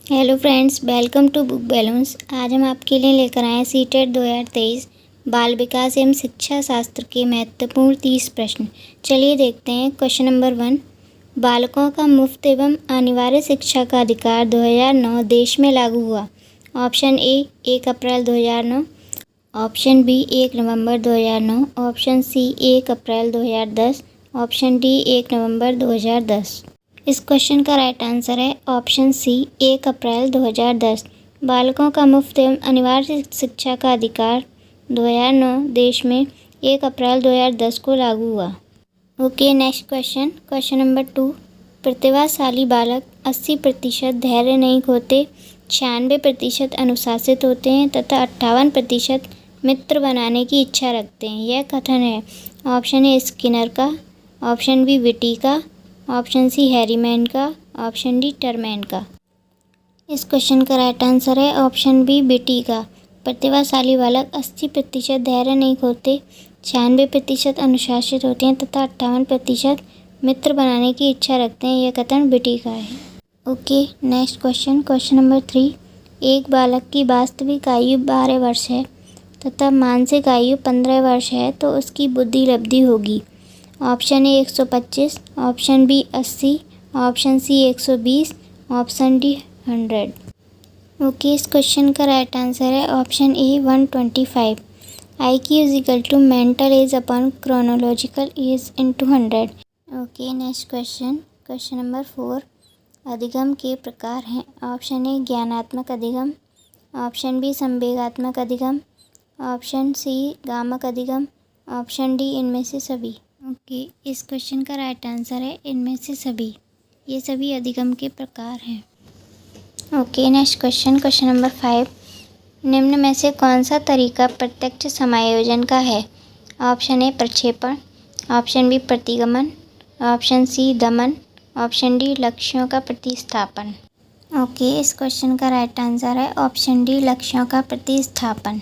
Hello friends, welcome to Book Balloons. आज हम आपके लिए लेकर आए हैं सीटेट 2023 बाल विकास एवं शिक्षा शास्त्र के महत्वपूर्ण 30 प्रश्न। चलिए देखते हैं। क्वेश्चन नंबर 1, बालकों का मुफ्त एवं अनिवार्य शिक्षा का अधिकार 2009 देश में लागू हुआ। ऑप्शन ए 1 अप्रैल 2009, ऑप्शन बी 1 नवंबर 2009, ऑप्शन सी 1 अप्रैल 2010, ऑप्शन डी 1 नवंबर 2010। इस क्वेश्चन का राइट आंसर है ऑप्शन सी 1 अप्रैल 2010। बालकों का मुफ्त एवं अनिवार्य शिक्षा का अधिकार 2009 देश में 1 अप्रैल 2010 को लागू हुआ। Okay, next question. Question number 2, प्रतिभाशाली बालक 80% धैर्य नहीं खोते, 96% अनुशासित होते हैं तथा 58% मित्र बनाने की इच्छा रखते हैं। यह कथन है ऑप्शन ए स्किनर का, ऑप्शन बी विटी का, ऑप्शन सी हैरीमैन का, ऑप्शन डी टरमैन का। इस क्वेश्चन का राइट आंसर है ऑप्शन बी विटी का। प्रतिभाशाली बालक 80% धैर्य नहीं खोते, 96% अनुशासित होते हैं तथा 58% मित्र बनाने की इच्छा रखते हैं। यह कथन विटी का है। Okay, next question. Question number 3, एक बालक की वास्तविक आयु 12 वर्ष है तथा मानसिक आयु 15 वर्ष है तो उसकी बुद्धि लब्धि होगी। Option A 125, option B 80, option C 120, option D 100। Okay, इस क्वेश्चन का राइट आंसर है option A 125। IQ is equal to mental age upon chronological age into 100। Okay, next question. Question number 4, अधिगम के प्रकार हैं। ऑप्शन ए ज्ञानात्मक अधिगम, option B संवेगात्मक अधिगम, option C गामक अधिगम, ऑप्शन डी इनमें से सभी। ओके, इस क्वेश्चन का राइट आंसर है इनमें से सभी। ये सभी अधिगम के प्रकार हैं। Okay, next question. Question number 5, निम्न में से कौन सा तरीका प्रत्यक्ष समायोजन का है। ऑप्शन ए प्रक्षेपण, ऑप्शन बी प्रतिगमन, ऑप्शन सी दमन, ऑप्शन डी लक्ष्यों का प्रतिस्थापन। ओके, इस क्वेश्चन का राइट आंसर है ऑप्शन डी लक्ष्यों का प्रतिस्थापन।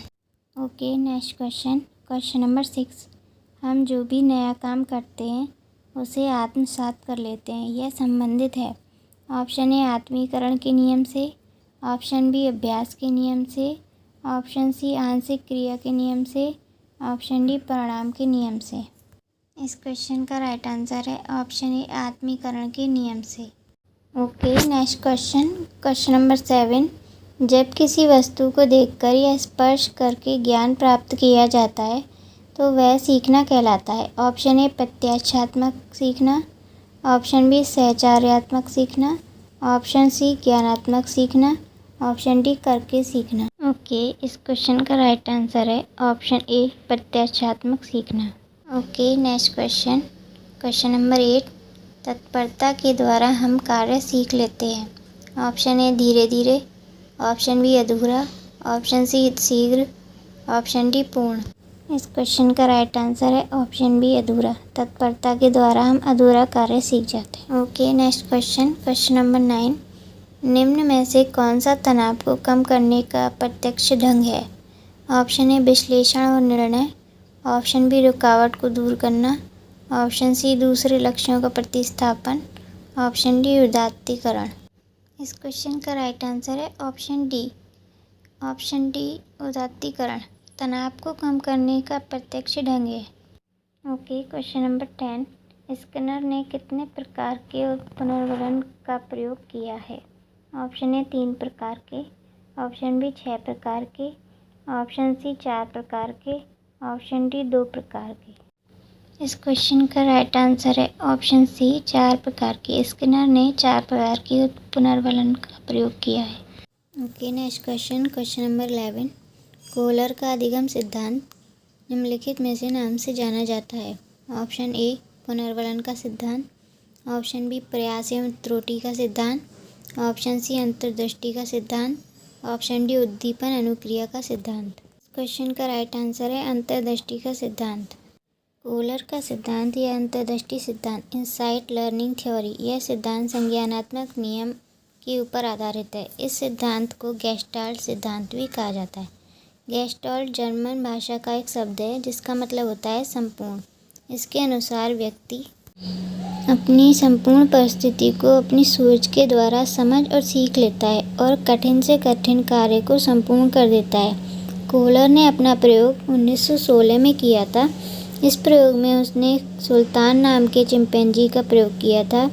Okay, next question. Question number 6, हम जो भी नया काम करते हैं उसे आत्मसात कर लेते हैं। यह संबंधित है ऑप्शन ए आत्मीकरण के नियम से, ऑप्शन बी अभ्यास के नियम से, ऑप्शन सी आंशिक क्रिया के नियम से, ऑप्शन डी परिणाम के नियम से। इस क्वेश्चन का राइट आंसर है ऑप्शन ए आत्मीकरण के नियम से। Okay, next question. Question number 7, जब किसी वस्तु को देखकर या स्पर्श करके ज्ञान प्राप्त किया जाता है तो वह सीखना कहलाता है। ऑप्शन ए प्रत्याक्षात्मक सीखना, ऑप्शन बी सहचार्यात्मक सीखना, ऑप्शन सी ज्ञानात्मक सीखना, ऑप्शन डी करके सीखना। ओके, इस क्वेश्चन का राइट आंसर है ऑप्शन ए प्रत्याक्षात्मक सीखना। Okay, next question. Question number 8, तत्परता के द्वारा हम कार्य सीख लेते हैं। ऑप्शन ए धीरे धीरे, ऑप्शन बी अधूरा, ऑप्शन सी शीघ्र, ऑप्शन डी पूर्ण। इस क्वेश्चन का राइट आंसर है ऑप्शन बी अधूरा। तत्परता के द्वारा हम अधूरा कार्य सीख जाते हैं। Okay, next question. Question number 9, निम्न में से कौन सा तनाव को कम करने का प्रत्यक्ष ढंग है। ऑप्शन ए विश्लेषण और निर्णय, ऑप्शन बी रुकावट को दूर करना, ऑप्शन सी दूसरे लक्ष्यों का प्रतिस्थापन, ऑप्शन डी उदात्तीकरण। इस क्वेश्चन का राइट आंसर है ऑप्शन डी उदात्तीकरण तनाव को कम करने का प्रत्यक्ष ढंग है। ओके, क्वेश्चन नंबर 10, स्किनर ने कितने प्रकार के पुनर्वलन का प्रयोग किया है। ऑप्शन ए 3 प्रकार के, ऑप्शन बी 6 प्रकार के, ऑप्शन सी 4 प्रकार के, ऑप्शन डी 2 प्रकार के। इस क्वेश्चन का राइट आंसर है ऑप्शन सी 4 प्रकार के। स्किनर ने 4 प्रकार के पुनर्वलन का प्रयोग किया है। Okay, next question. Question number 11, Kohler का अधिगम सिद्धांत निम्नलिखित में से नाम से जाना जाता है। ऑप्शन ए पुनर्वलन का सिद्धांत, ऑप्शन बी प्रयास एवं त्रुटि का सिद्धांत, ऑप्शन सी अंतर्दृष्टि का सिद्धांत, ऑप्शन डी उद्दीपन अनुक्रिया का सिद्धांत। क्वेश्चन का राइट आंसर है अंतर्दृष्टि का सिद्धांत। कोहलर का सिद्धांत या अंतर्दृष्टि सिद्धांत इनसाइट लर्निंग थ्योरी, यह सिद्धांत संज्ञानात्मक नियम के ऊपर आधारित है। इस सिद्धांत को गेस्टाल्ट सिद्धांत भी कहा जाता है। गेस्टाल्ट जर्मन भाषा का एक शब्द है जिसका मतलब होता है संपूर्ण। इसके अनुसार व्यक्ति अपनी संपूर्ण परिस्थिति को अपनी सोच के द्वारा समझ और सीख लेता है और कठिन से कठिन कार्य को संपूर्ण कर देता है। कोहलर ने अपना प्रयोग 1916 में किया था। इस प्रयोग में उसने सुल्तान नाम के चिंपैंजी का प्रयोग किया था।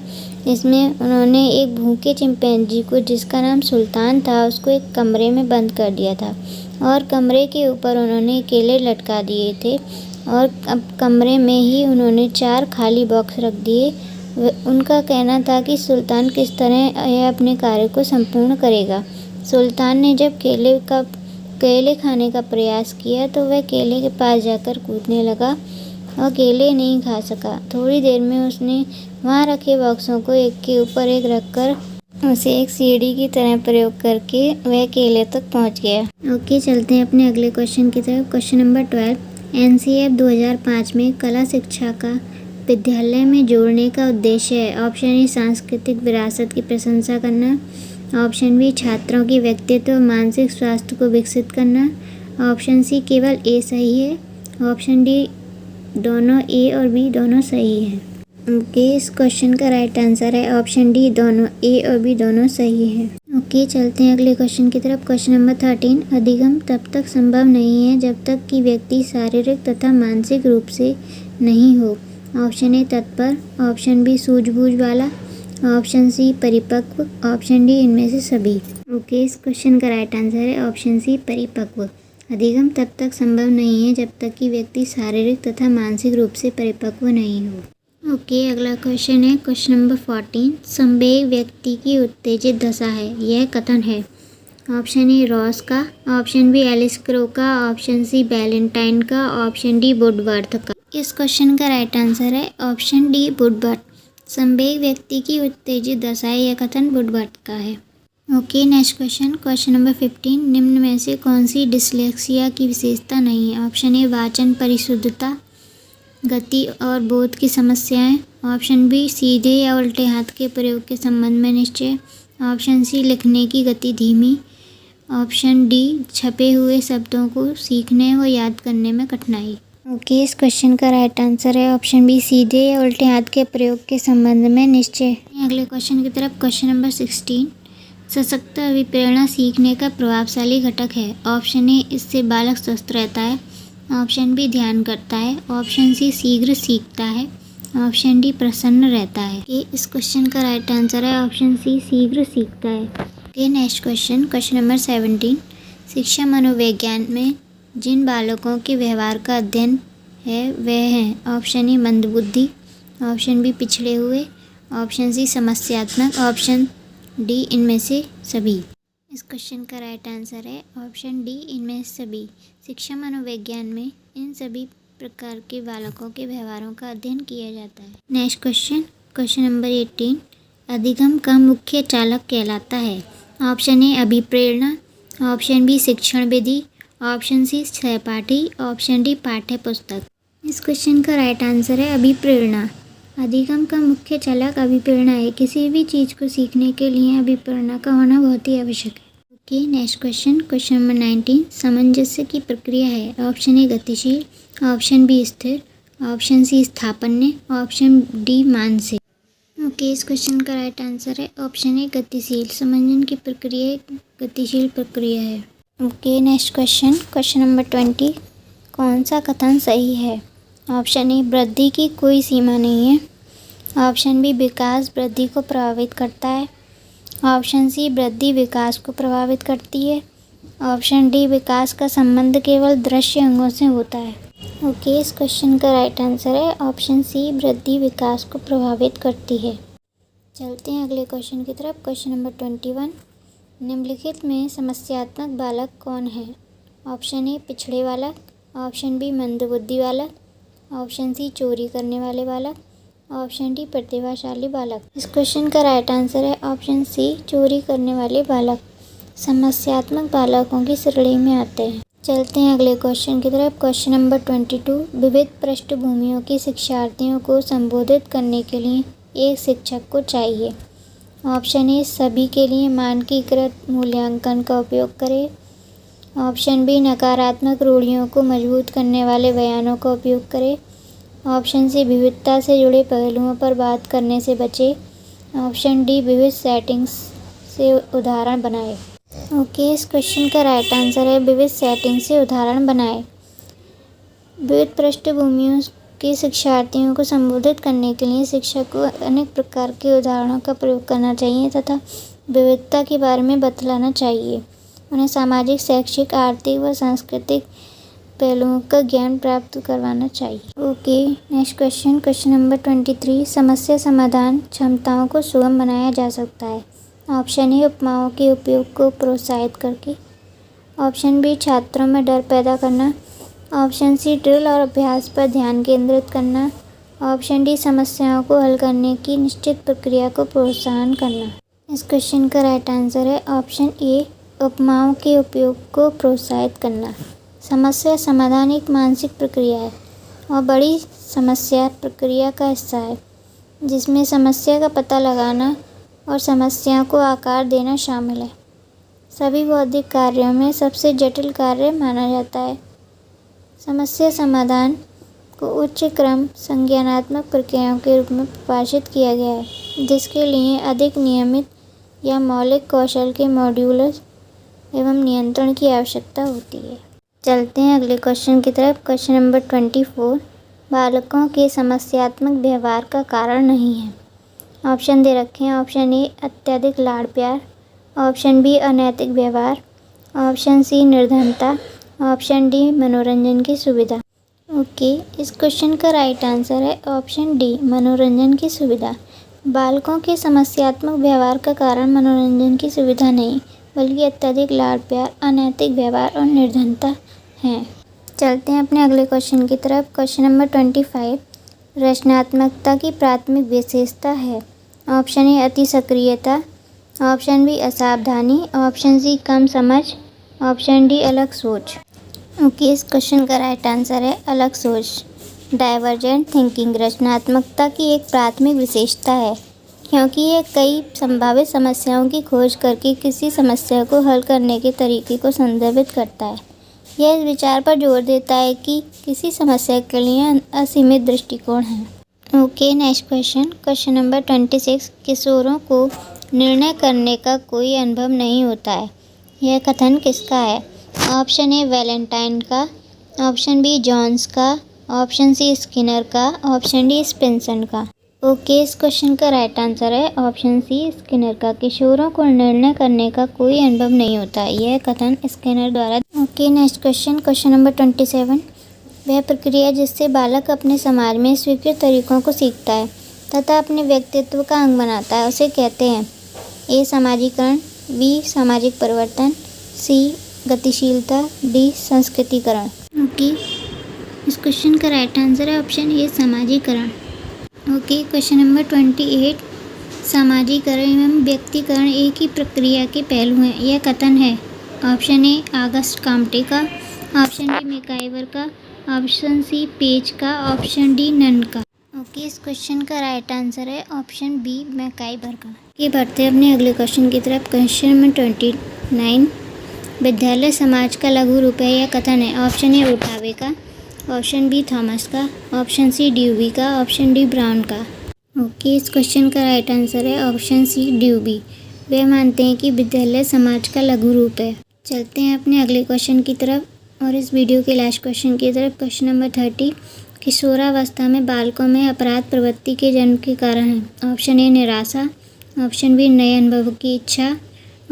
इसमें उन्होंने एक भूखे चिंपैंजी को, जिसका नाम सुल्तान था, उसको एक कमरे में बंद कर दिया था और कमरे के ऊपर उन्होंने केले लटका दिए थे और अब कमरे में ही उन्होंने 4 खाली बॉक्स रख दिए। उनका कहना था कि सुल्तान किस तरह यह अपने कार्य को संपूर्ण करेगा। सुल्तान ने जब केले खाने का प्रयास किया तो वह केले के पास जाकर कूदने लगा और केले नहीं खा सका। थोड़ी देर में उसने वहाँ रखे बॉक्सों को एक के ऊपर एक रखकर उसे एक सीढ़ी की तरह प्रयोग करके वह केले तक पहुँच गया। ओके, चलते हैं अपने अगले क्वेश्चन की तरफ। Question number 12। एनसीएफ 2005 में कला शिक्षा का विद्यालय में जोड़ने का उद्देश्य है। ऑप्शन ए सांस्कृतिक विरासत की प्रशंसा करना, ऑप्शन बी छात्रों की व्यक्तित्व और मानसिक स्वास्थ्य को विकसित करना, ऑप्शन सी केवल ए सही है, ऑप्शन डी दोनों ए और बी दोनों सही है। ओके, इस क्वेश्चन का राइट आंसर है ऑप्शन डी, दोनों ए और बी दोनों सही है। ओके, चलते हैं अगले क्वेश्चन की तरफ। Question number 13। अधिगम तब तक संभव नहीं है जब तक कि व्यक्ति शारीरिक तथा मानसिक रूप से नहीं हो। ऑप्शन ए तत्पर, ऑप्शन बी सूझबूझ वाला, ऑप्शन सी परिपक्व, ऑप्शन डी इनमें से सभी। ओके, इस क्वेश्चन का राइट आंसर है ऑप्शन सी परिपक्व। अधिगम तब तक संभव नहीं है जब तक कि व्यक्ति शारीरिक तथा मानसिक रूप से परिपक्व नहीं हो। ओके, अगला क्वेश्चन है क्वेश्चन नंबर 14। संवेग व्यक्ति की उत्तेजित दशा है। यह कथन है। ऑप्शन ए रॉस का, ऑप्शन बी एलिस क्रो का, ऑप्शन सी बैलेंटाइन का, ऑप्शन डी वुडवर्थ का। इस क्वेश्चन का राइट आंसर है ऑप्शन डी वुडवर्थ। संवेग व्यक्ति की उत्तेजित दशा है, यह कथन वुडवर्थ का है। Okay, next question number 15। निम्न में से कौन सी डिसलेक्सिया की विशेषता नहीं है। ऑप्शन ए वाचन परिशुद्धता, गति और बोध की समस्याएं, ऑप्शन बी सीधे या उल्टे हाथ के प्रयोग के संबंध में निश्चय, ऑप्शन सी लिखने की गति धीमी, ऑप्शन डी छपे हुए शब्दों को सीखने व याद करने में कठिनाई। ओके, इस क्वेश्चन का राइट आंसर है ऑप्शन बी सीधे या उल्टे हाथ के प्रयोग के संबंध में निश्चय। अगले क्वेश्चन की तरफ। Question number 16। सशक्त अभिप्रेरणा सीखने का प्रभावशाली घटक है। ऑप्शन ए इससे बालक स्वस्थ रहता है, ऑप्शन बी ध्यान करता है, ऑप्शन सी शीघ्र सीखता है, ऑप्शन डी प्रसन्न रहता है। कि इस क्वेश्चन का राइट आंसर है ऑप्शन सी शीघ्र सीखता है। Okay, next question number 17। शिक्षा मनोविज्ञान में जिन बालकों के व्यवहार का अध्ययन है वह हैं। ऑप्शन ए मंदबुद्धि, ऑप्शन बी पिछड़े हुए, ऑप्शन सी समस्यात्मक, ऑप्शन डी इनमें से सभी। इस क्वेश्चन का राइट आंसर है ऑप्शन डी इनमें से सभी। शिक्षा मनोविज्ञान में इन सभी प्रकार के बालकों के व्यवहारों का अध्ययन किया जाता है। Next question number 18। अधिगम का मुख्य चालक कहलाता है। ऑप्शन ए अभिप्रेरणा, ऑप्शन बी शिक्षण विधि, ऑप्शन सी सहपाठी, ऑप्शन डी पाठ्य पुस्तक। इस क्वेश्चन का राइट आंसर है अभिप्रेरणा। अधिगम का मुख्य चालक अभिप्रेरणा है। किसी भी चीज़ को सीखने के लिए अभिप्रेरणा का होना बहुत ही आवश्यक है। Okay, next question number 19। सामंजस्य की प्रक्रिया है। ऑप्शन ए गतिशील, ऑप्शन बी स्थिर, ऑप्शन सी स्थापन्य, ऑप्शन डी मानसिक। ओके, इस क्वेश्चन का राइट आंसर है ऑप्शन ए गतिशील। समंजन की प्रक्रिया एक गतिशील प्रक्रिया है। Okay, next question number 20। कौन सा कथन सही है। ऑप्शन ए वृद्धि की कोई सीमा नहीं है, ऑप्शन बी विकास वृद्धि को प्रभावित करता है, ऑप्शन सी वृद्धि विकास को प्रभावित करती है, ऑप्शन डी विकास का संबंध केवल दृश्य अंगों से होता है। ओके, इस क्वेश्चन का राइट आंसर है ऑप्शन सी वृद्धि विकास को प्रभावित करती है। चलते हैं अगले क्वेश्चन की तरफ। Question number 21। निम्नलिखित में समस्यात्मक बालक कौन है। ऑप्शन ए पिछड़े बालक, ऑप्शन बी मंदबुद्धि बालक, ऑप्शन सी चोरी करने वाले बालक, ऑप्शन डी प्रतिभाशाली बालक। इस क्वेश्चन का राइट आंसर है ऑप्शन सी चोरी करने वाले बालक समस्यात्मक बालकों की श्रेणी में आते हैं। चलते हैं अगले क्वेश्चन की तरफ। Question number 22। विविध पृष्ठभूमियों के शिक्षार्थियों को संबोधित करने के लिए एक शिक्षक को चाहिए। ऑप्शन ए सभी के लिए मानकीकृत मूल्यांकन का उपयोग करें, ऑप्शन बी नकारात्मक रूढ़ियों को मजबूत करने वाले बयानों का उपयोग करें, ऑप्शन सी विविधता से जुड़े पहलुओं पर बात करने से बचे। ऑप्शन डी विविध सेटिंग्स से उदाहरण बनाए। ओके, इस क्वेश्चन का राइट आंसर है विविध सेटिंग से उदाहरण बनाए। विविध पृष्ठभूमियों के शिक्षार्थियों को संबोधित करने के लिए शिक्षक को अनेक प्रकार के उदाहरणों का प्रयोग करना चाहिए तथा विविधता के बारे में बतलाना चाहिए। उन्हें सामाजिक, शैक्षिक, आर्थिक व सांस्कृतिक पहलुओं का ज्ञान प्राप्त करवाना चाहिए। Okay, next question number 23। समस्या समाधान क्षमताओं को सुगम बनाया जा सकता है। ऑप्शन ए उपमाओं के उपयोग को प्रोत्साहित करके। ऑप्शन बी छात्रों में डर पैदा करना। ऑप्शन सी ड्रिल और अभ्यास पर ध्यान केंद्रित करना। ऑप्शन डी समस्याओं को हल करने की निश्चित प्रक्रिया को प्रोत्साहन करना। इस क्वेश्चन का राइट आंसर है ऑप्शन ए उपमाओं के उपयोग को प्रोत्साहित करना। समस्या समाधान एक मानसिक प्रक्रिया है और बड़ी समस्या प्रक्रिया का हिस्सा है, जिसमें समस्या का पता लगाना और समस्या को आकार देना शामिल है। सभी बौद्धिक कार्यों में सबसे जटिल कार्य माना जाता है। समस्या समाधान को उच्च क्रम संज्ञानात्मक प्रक्रियाओं के रूप में परिभाषित किया गया है, जिसके लिए अधिक नियमित या मौलिक कौशल के मॉड्यूल्स एवं नियंत्रण की आवश्यकता होती है। चलते हैं अगले क्वेश्चन की तरफ। Question number 24। बालकों के समस्यात्मक व्यवहार का कारण नहीं है। ऑप्शन दे रखे हैं। ऑप्शन ए अत्यधिक लाड़ प्यार। ऑप्शन बी अनैतिक व्यवहार। ऑप्शन सी निर्धनता। ऑप्शन डी मनोरंजन की सुविधा। ओके, इस क्वेश्चन का राइट आंसर है ऑप्शन डी मनोरंजन की सुविधा। बालकों के समस्यात्मक व्यवहार का कारण मनोरंजन की सुविधा नहीं, बल्कि अत्यधिक लाड़ प्यार, अनैतिक व्यवहार और निर्धनता हैं। चलते हैं अपने अगले क्वेश्चन की तरफ। Question number 25। रचनात्मकता की प्राथमिक विशेषता है। ऑप्शन ए अति सक्रियता। ऑप्शन बी असावधानी। ऑप्शन सी कम समझ। ऑप्शन डी अलग सोच। ओके, इस क्वेश्चन का राइट आंसर है अलग सोच, डाइवर्जेंट थिंकिंग। रचनात्मकता की एक प्राथमिक विशेषता है क्योंकि यह कई संभावित समस्याओं की खोज करके किसी समस्या को हल करने के तरीके को संदर्भित करता है। यह इस विचार पर जोर देता है कि किसी समस्या के लिए असीमित दृष्टिकोण है। Okay, next question number 26। किशोरों को निर्णय करने का कोई अनुभव नहीं होता है। यह कथन किसका है? ऑप्शन ए वैलेंटाइन का। ऑप्शन बी जॉन्स का। ऑप्शन सी स्किनर का। ऑप्शन डी स्पिंसन का। ओके, इस क्वेश्चन का राइट आंसर है ऑप्शन सी स्किनर का। किशोरों को निर्णय करने का कोई अनुभव नहीं होता है, यह कथन स्किनर द्वारा। Okay, next question number 27। वह प्रक्रिया जिससे बालक अपने समाज में स्वीकृत तरीकों को सीखता है तथा अपने व्यक्तित्व का अंग बनाता है, उसे कहते हैं। ए समाजीकरण। बी सामाजिक परिवर्तन। सी गतिशीलता। डी संस्कृतिकरण। ओके, इस क्वेश्चन का राइट आंसर है ऑप्शन ए सामाजीकरण। Okay, question number 28। सामाजीकरण एवं व्यक्तिकरण एक ही प्रक्रिया के पहलू हैं, यह कथन है। ऑप्शन ए आगस्ट काम्टे का। ऑप्शन बी मैकाइवर का। ऑप्शन सी पेज का। ऑप्शन डी नन का। ओके, इस क्वेश्चन का राइट आंसर है ऑप्शन बी मैकाइवर का। ये बढ़ते हैं अपने अगले क्वेश्चन की तरफ। Question number 29। विद्यालय समाज का लघु रूप है, यह कथन है। ऑप्शन ए ओटावे का। ऑप्शन बी थॉमस का। ऑप्शन सी ड्यूबी का। ऑप्शन डी ब्राउन का। ओके, इस क्वेश्चन का राइट आंसर है ऑप्शन सी ड्यूबी। वे मानते हैं कि विद्यालय समाज का लघु रूप है। चलते हैं अपने अगले क्वेश्चन की तरफ और इस वीडियो के लास्ट क्वेश्चन की तरफ। Question number 30। किशोरावस्था में बालकों में अपराध प्रवृत्ति के जन्म के कारण है। ऑप्शन ए निराशा। ऑप्शन बी नए अनुभव की इच्छा।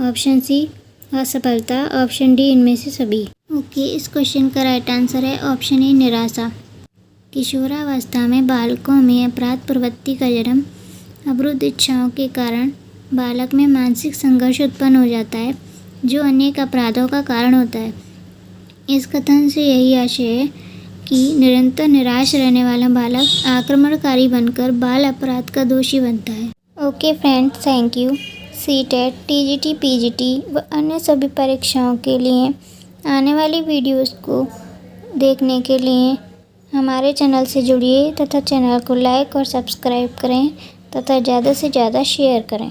ऑप्शन सी असफलता। ऑप्शन डी इनमें से सभी। ओके, इस क्वेश्चन का राइट आंसर है ऑप्शन ए निराशा। किशोरावस्था में बालकों में अपराध प्रवृत्ति का जन्म अवरुद्ध इच्छाओं के कारण बालक में मानसिक संघर्ष उत्पन्न हो जाता है, जो अनेक अपराधों का कारण होता है। इस कथन से यही आशय है कि निरंतर निराश रहने वाला बालक आक्रमणकारी बनकर बाल अपराध का दोषी बनता है। Okay friends, thank you. CTET, TGT, PGT व अन्य सभी परीक्षाओं के लिए आने वाली वीडियोस को देखने के लिए हमारे चैनल से जुड़िए तथा चैनल को लाइक और सब्सक्राइब करें तथा ज़्यादा से ज़्यादा शेयर करें।